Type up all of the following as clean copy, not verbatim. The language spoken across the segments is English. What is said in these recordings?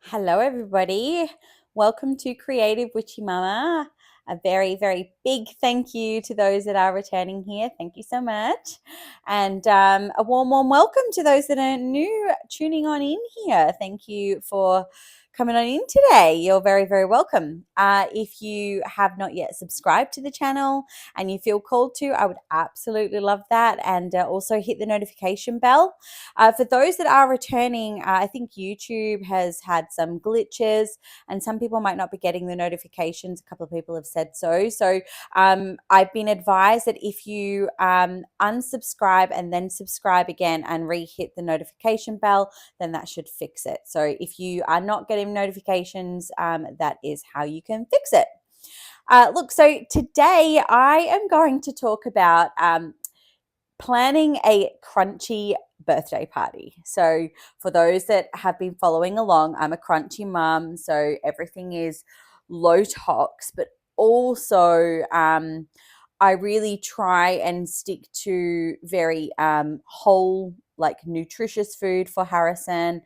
Hello, everybody. Welcome to Creative Witchy Mama. A very, very big thank you to those that are returning here. Thank you so much. And a warm, warm welcome to those that are new tuning on in here. Thank you for coming on in today. You're very, very welcome. If you have not yet subscribed to the channel and you feel called to, I would absolutely love that. And also hit the notification bell. For those that are returning, I think YouTube has had some glitches and some people might not be getting the notifications. A couple of people have said so. So I've been advised that if you unsubscribe and then subscribe again and re-hit the notification bell, then that should fix it. So if you are not getting notifications, that is how you can fix it. Look, so today I am going to talk about planning a crunchy birthday party. So for those that have been following along, I'm a crunchy mum, so everything is low tox, but also I really try and stick to very whole, like nutritious food for Harrison.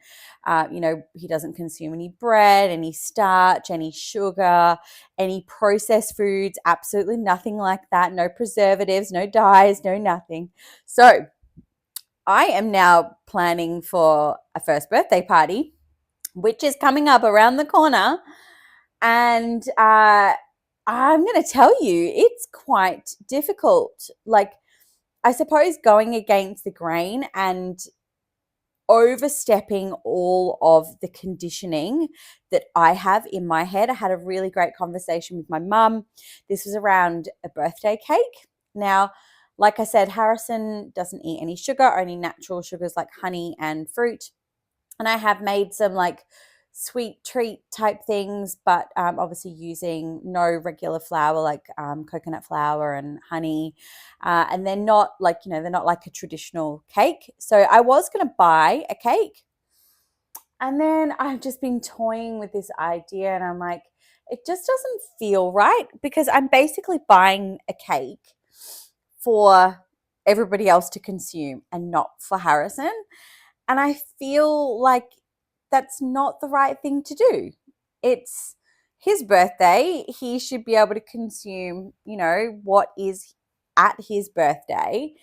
He doesn't consume any bread, any starch, any sugar, any processed foods, absolutely nothing like that. No preservatives, no dyes, no nothing. So I am now planning for a first birthday party, which is coming up around the corner. And I'm going to tell you, it's quite difficult. Like, I suppose going against the grain and overstepping all of the conditioning that I have in my head. I had a really great conversation with my mum. This was around a birthday cake. Now, like I said, Harrison doesn't eat any sugar, only natural sugars like honey and fruit. And I have made some like sweet treat type things, but obviously using no regular flour like coconut flour and honey. And they're not like, they're not like a traditional cake. So I was going to buy a cake. And then I've just been toying with this idea and I'm like, it just doesn't feel right because I'm basically buying a cake for everybody else to consume and not for Harrison. And I feel like that's not the right thing to do. It's his birthday. He should be able to consume, what is at his birthday.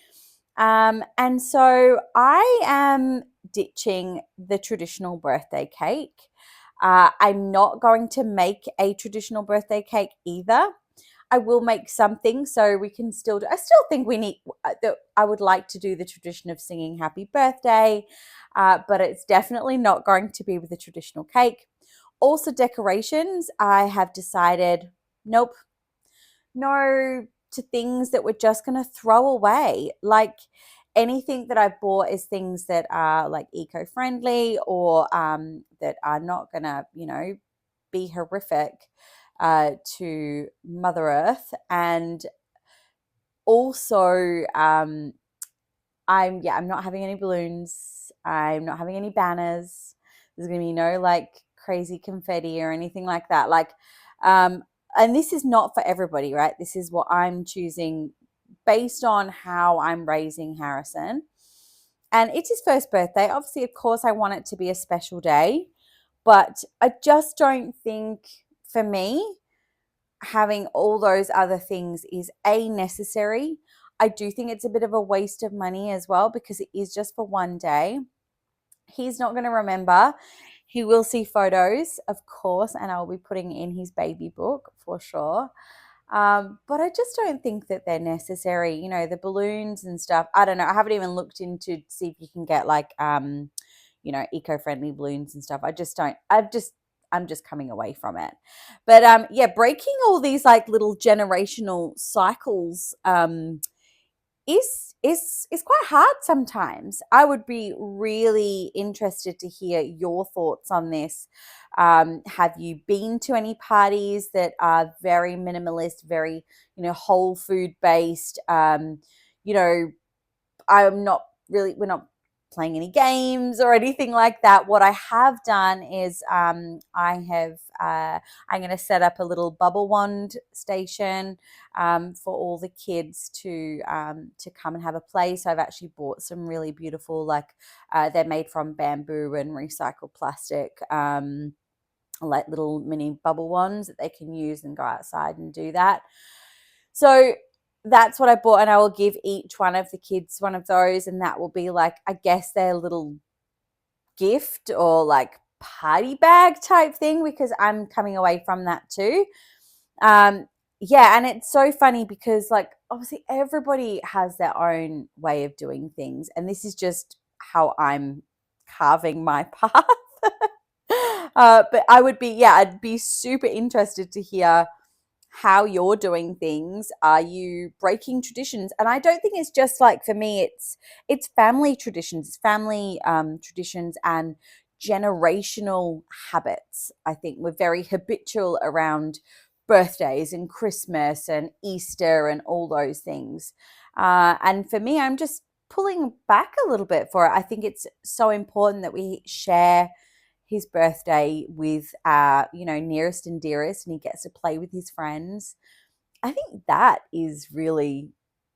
And so I am ditching the traditional birthday cake. I'm not going to make a traditional birthday cake either. I will make something so we can still do. I still think we need. I would like to do the tradition of singing "Happy Birthday," but it's definitely not going to be with a traditional cake. Also, decorations. I have decided, nope, no to things that we're just going to throw away. Like anything that I've bought is things that are like eco-friendly or that are not going to, be horrific to Mother Earth. And also, I'm not having any balloons. I'm not having any banners. There's going to be no like crazy confetti or anything like that. Like, and this is not for everybody, right? This is what I'm choosing based on how I'm raising Harrison. And it's his first birthday. Obviously, of course, I want it to be a special day, but I just don't think for me having all those other things is necessary. I do think it's a bit of a waste of money as well because it is just for one day. He's not going to remember. He will see photos, of course, and I'll be putting in his baby book for sure. But I just don't think that they're necessary. The balloons and stuff. I don't know. I haven't even looked into see if you can get like eco-friendly balloons and stuff. I just don't. I'm just coming away from it. But yeah, breaking all these like little generational cycles is quite hard sometimes. I would be really interested to hear your thoughts on this. Have you been to any parties that are very minimalist, very whole food based? You know, I'm not really, we're not playing any games or anything like that. What I have done is I'm going to set up a little bubble wand station for all the kids to come and have a play. So I've actually bought some really beautiful, like they're made from bamboo and recycled plastic. like little mini bubble ones that they can use and go outside and do that. So that's what I bought, and I will give each one of the kids one of those, and that will be like, I guess, their little gift or like party bag type thing, because I'm coming away from that too. Um, yeah, and it's so funny because like obviously everybody has their own way of doing things, and this is just how I'm carving my path. But I'd be super interested to hear how you're doing things. Are you breaking traditions? And I don't think it's just like, for me, it's family traditions, it's family traditions and generational habits. I think we're very habitual around birthdays and Christmas and Easter and all those things. And for me, I'm just pulling back a little bit for it. I think it's so important that we share his birthday with our, nearest and dearest, and he gets to play with his friends. I think that is really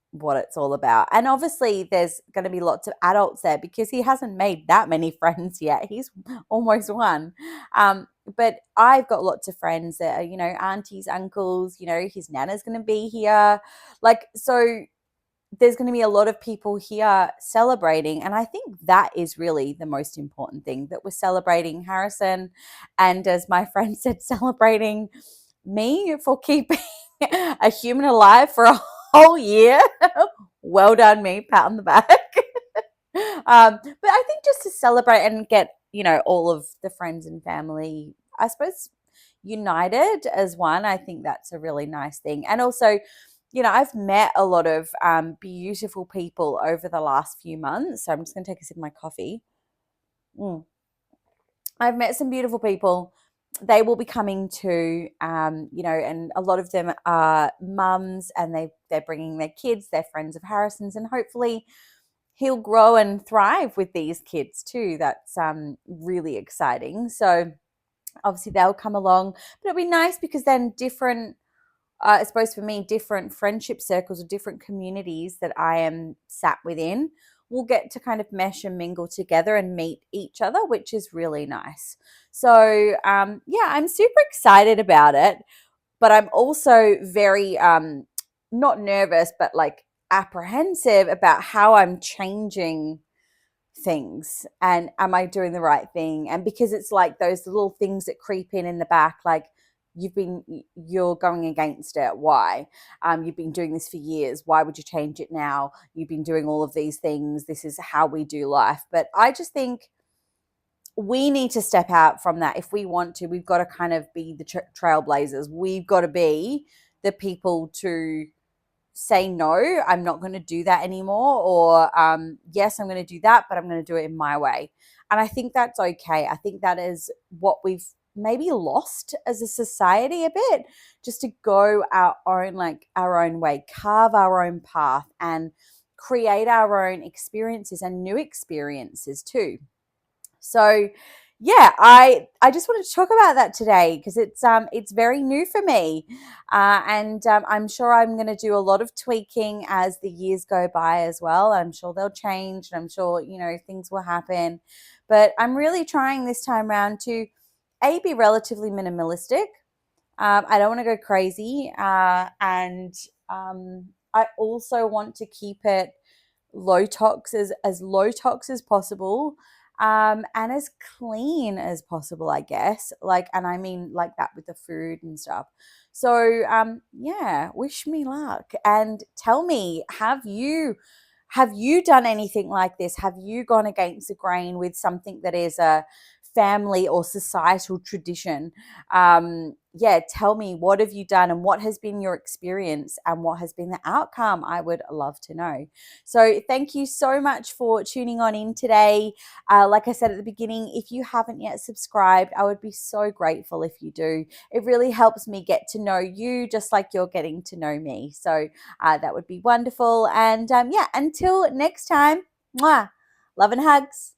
what it's all about. And obviously there's going to be lots of adults there because he hasn't made that many friends yet. He's almost one. But I've got lots of friends that are, aunties, uncles, his nana's going to be here. Like, so there's going to be a lot of people here celebrating. And I think that is really the most important thing, that we're celebrating Harrison. And as my friend said, celebrating me for keeping a human alive for a whole year. Well done, me, pat on the back. But I think just to celebrate and get, all of the friends and family, I suppose, united as one, I think that's a really nice thing. And also, I've met a lot of beautiful people over the last few months. So I'm just going to take a sip of my coffee. I've met some beautiful people. They will be coming to, and a lot of them are mums, and they're bringing their kids, they're friends of Harrison's, and hopefully he'll grow and thrive with these kids too. That's really exciting. So obviously they'll come along, but it'll be nice because then different, I suppose for me, different friendship circles or different communities that I am sat within will get to kind of mesh and mingle together and meet each other, which is really nice. So, yeah, I'm super excited about it, but I'm also very, not nervous, but like apprehensive about how I'm changing things, and am I doing the right thing? And because it's like those little things that creep in the back, like, you're going against it. Why? You've been doing this for years. Why would you change it now? You've been doing all of these things. This is how we do life. But I just think we need to step out from that. If we want to, we've got to kind of be the trailblazers. We've got to be the people to say, no, I'm not going to do that anymore, or yes, I'm going to do that, but I'm going to do it in my way. And I think that's okay. I think that is what we've maybe lost as a society a bit, just to go our own way, carve our own path, and create our own experiences and new experiences too. So yeah, I just wanted to talk about that today because it's very new for me, and I'm sure I'm going to do a lot of tweaking as the years go by as well. I'm sure they'll change, and I'm sure things will happen, but I'm really trying this time around to be relatively minimalistic. I don't want to go crazy, and I also want to keep it as low tox as possible, and as clean as possible, I guess. Like, and I mean like that with the food and stuff. So yeah, wish me luck and tell me, have you done anything like this? Have you gone against the grain with something that is a family or societal tradition? Yeah, tell me, what have you done and what has been your experience and what has been the outcome? I would love to know. So thank you so much for tuning on in today. Like I said at the beginning, if you haven't yet subscribed, I would be so grateful if you do. It really helps me get to know you just like you're getting to know me. So that would be wonderful. And yeah, until next time, mwah, love and hugs.